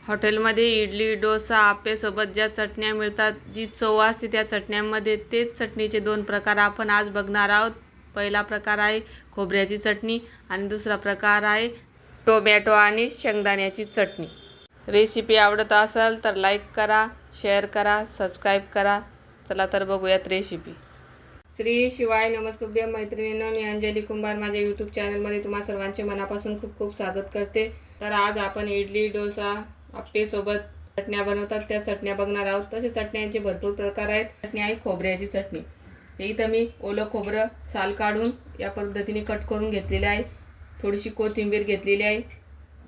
हॉटेलमध्ये इडली, डोसा, आप्पेसोबत ज्या चटण्या मिळतात, जी चव असते त्या चटण्यांमध्ये, तेच चटणीचे दोन प्रकार आपण आज बघणार आहोत. पहिला प्रकार आहे खोबऱ्याची चटणी आणि दुसरा प्रकार आहे टोमॅटो आणि शेंगदाण्याची चटणी. रेसिपी आवडत असेल तर लाईक करा, शेअर करा, सबस्क्राईब करा. चला तर बघूयात रेसिपी. श्री शिवाय नमस्तुभ्य मैत्रिणींनो, मी अंजली कुंभार माझ्या यूट्यूब चॅनलमध्ये तुम्हा सर्वांचे मनापासून खूप खूप स्वागत करते. तर आज आपण इडली, डोसा, आप्पेसोबत चटण्या बनवतात त्या चटण्या बघणार आहोत. तसे चटण्यांचे भरपूर प्रकार आहेत. चटणी आहे खोबऱ्याची चटणी. ते इथं मी ओलं खोबरं साल काढून या पद्धतीने कट करून घेतलेले आहे. थोडीशी कोथिंबीर घेतलेली आहे,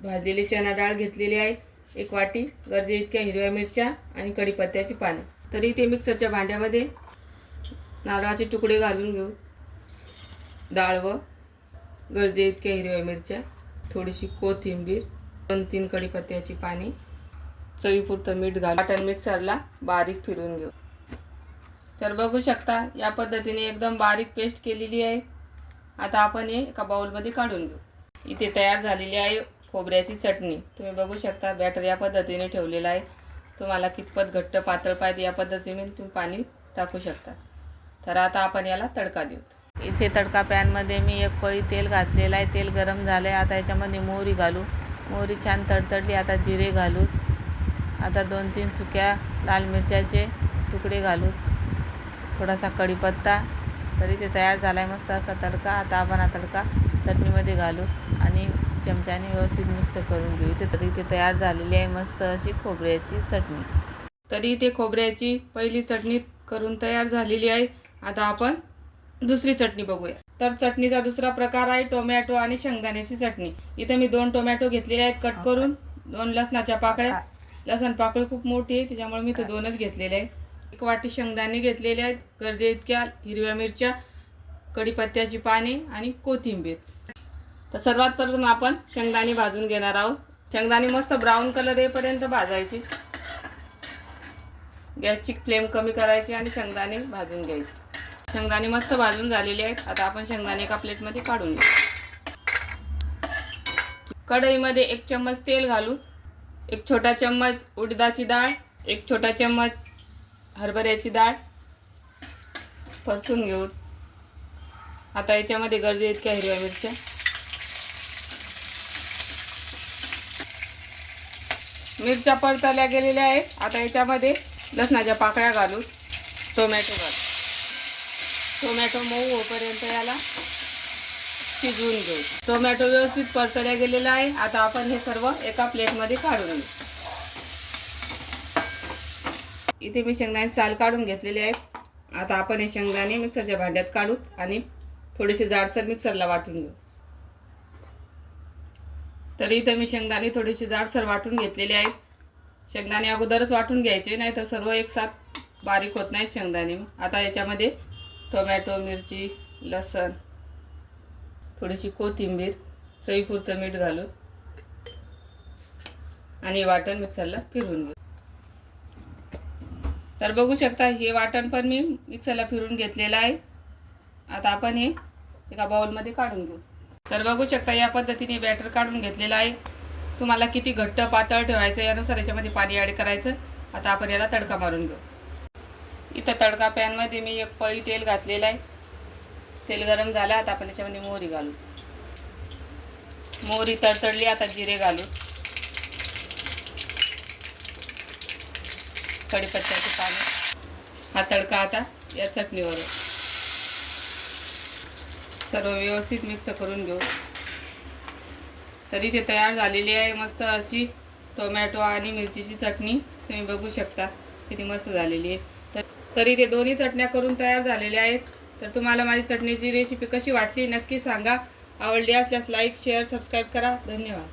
भाजलेली चणा डाळ घेतलेली आहे, 1 वाटी गरजे इतक्या हिरव्या मिरच्या आणि कढीपत्त्याची पाने. तरी ते मिक्सरच्या भांड्यामध्ये नारळाचे तुकडे घालून घेऊ. डाळ व गरजे इतक्या हिरव्या मिरच्या, थोडीशी कोथिंबीर, 2-3 कढीपत्त्याची पाने, चवीपुरतं मीठ घालून वाटण मिक्सरला बारीक फिरवून घेऊ. तर बघू शकता या पद्धतीने एकदम बारीक पेस्ट केलेली आहे. आता आपण हे एका बाउलमध्ये काढून घेऊ. इथे तयार झालेली आहे खोबऱ्याची चटणी. तुम्ही बघू शकता बॅटर या पद्धतीने ठेवलेला आहे. तुम्हाला कितपत घट्ट पातळ पाहिजे या पद्धतीने तुम्ही पाणी टाकू शकता. तर आता आपण याला तडका देऊ. इथे तडका पॅनमध्ये मी 1 पळी तेल घातलेलं आहे. तेल गरम झालं आहे. आता याच्यामध्ये मोहरी घालू. मोहरी छान तडतडली. आता जिरे घालू. आता 2-3 सुक्या लाल मिरच्याचे तुकडे घालू. थोडासा कढीपत्ता. तरी ते तयार झाला आहे मस्त असा तडका. आता आपण हा तडका चटणीमध्ये घालू आणि चमच्याने व्यवस्थित मिक्स करून घेऊ. तरी ते तयार झालेली आहे मस्त अशी खोबऱ्याची चटणी. तरी ते खोबऱ्याची पहिली चटणी करून तयार झालेली आहे. आता आपण दुसरी चटणी बघूया. तर चटणीचा दुसरा प्रकार आहे टोमॅटो आणि शेंगदाण्याची चटणी. इथे मी 2 टोमॅटो घेतलेले आहेत कट करून, 2 लसणाच्या पाकळ्या. लसण पाकळी खूप मोठी आहे त्याच्यामुळे मी इथे 2च घेतलेले आहे. 1 वाटी शेंगदाणे घेतलेले आहेत, गरजे इतक्या हिरव्या मिरच्या, कढीपत्त्याची पाने आणि कोथिंबीर. तर सर्वात प्रथम आपण शेंगदाणे भाजून घेणार आहोत. शेंगदाणे मस्त ब्राऊन कलर येईपर्यंत भाजायचे. गॅसची फ्लेम कमी करायची आणि शेंगदाणे भाजून घ्यायचे. शेंगदाणे मस्त भाजून झालेले आहेत. आता आपण शेंगदाणे एका प्लेटमध्ये काढून घेऊ. कढईमध्ये 1 चम्मच तेल घालू. 1 छोटा चम्मच उडदाची डाळ, 1 छोटा चम्मच हरभऱ्याची डाळ परतून घेऊ. आता याच्यामध्ये गरजे इतक्या हिरव्या मिरच्या, मिरच्या परतल्या गेलेल्या आहेत. आता याच्यामध्ये लसणाच्या पाकळ्या घालू. टोमॅटो घालू. टोमॅटो मऊ होईपर्यंत याला शिजवून घेऊ. टोमॅटो व्यवस्थित परतल्या गेलेला आहे. आता आपण हे सर्व एका प्लेटमध्ये काढून घेऊ. इथे मी शेंगदाणे साल काढून घेतलेले आहेत. आता आपण हे शेंगदाणे मिक्सरच्या भांड्यात काढू आणि थोडेसे जाडसर मिक्सरला वाटून घेऊ. तरी इथे मी शेंगदाणे थोडेसे जाडसर वाटून घेतलेले आहेत. शेंगदाणे अगोदरच वाटून घ्यायचे, नाही तर सर्व एकसाथ बारीक होत नाहीत शेंगदाणे. आता याच्यामध्ये टोमॅटो, मिरची, लसण, थोडीशी कोथिंबीर, चवीपुरतं मीठ घालू आणि वाटण मिक्सरला फिरवून घेऊ. तर बघू शकता हे वाटण पण मी मिक्सरला फिरवून घेतलेलं आहे. आता आपण हे एका बाउलमध्ये काढून घेऊ. तर बघू शकता या पद्धतीने बॅटर काढून घेतलेलं आहे. तुम्हाला किती घट्ट पातळ ठेवायचं यानुसार याच्यामध्ये पाणी ॲड करायचं. आता आपण याला तडका मारून घेऊ. इथं तडका पॅनमध्ये मी 1 पळी तेल घातलेलं आहे. तेल गरम झालं. आता आपण याच्यामध्ये मोहरी घालू. मोहरी तडतडली. आता जिरे घालू. कढीपत्त्याचे पाने. हा तडका आता या चटणीवर सर्व व्यवस्थित मिक्स करून घेऊ. तरी ते तयार झालेली आहे मस्त अशी टोमॅटो आणि मिरचीची चटणी. तुम्ही बघू शकता किती मस्त झालेली आहे. तरी ते दोन्ही चटण्या करून तयार झालेल्या आहेत. तर तुम्हाला माझी चटणीची रेसिपी कशी वाटली नक्की सांगा. आवडली असल्यास लाईक, शेअर, सबस्क्राईब करा. धन्यवाद.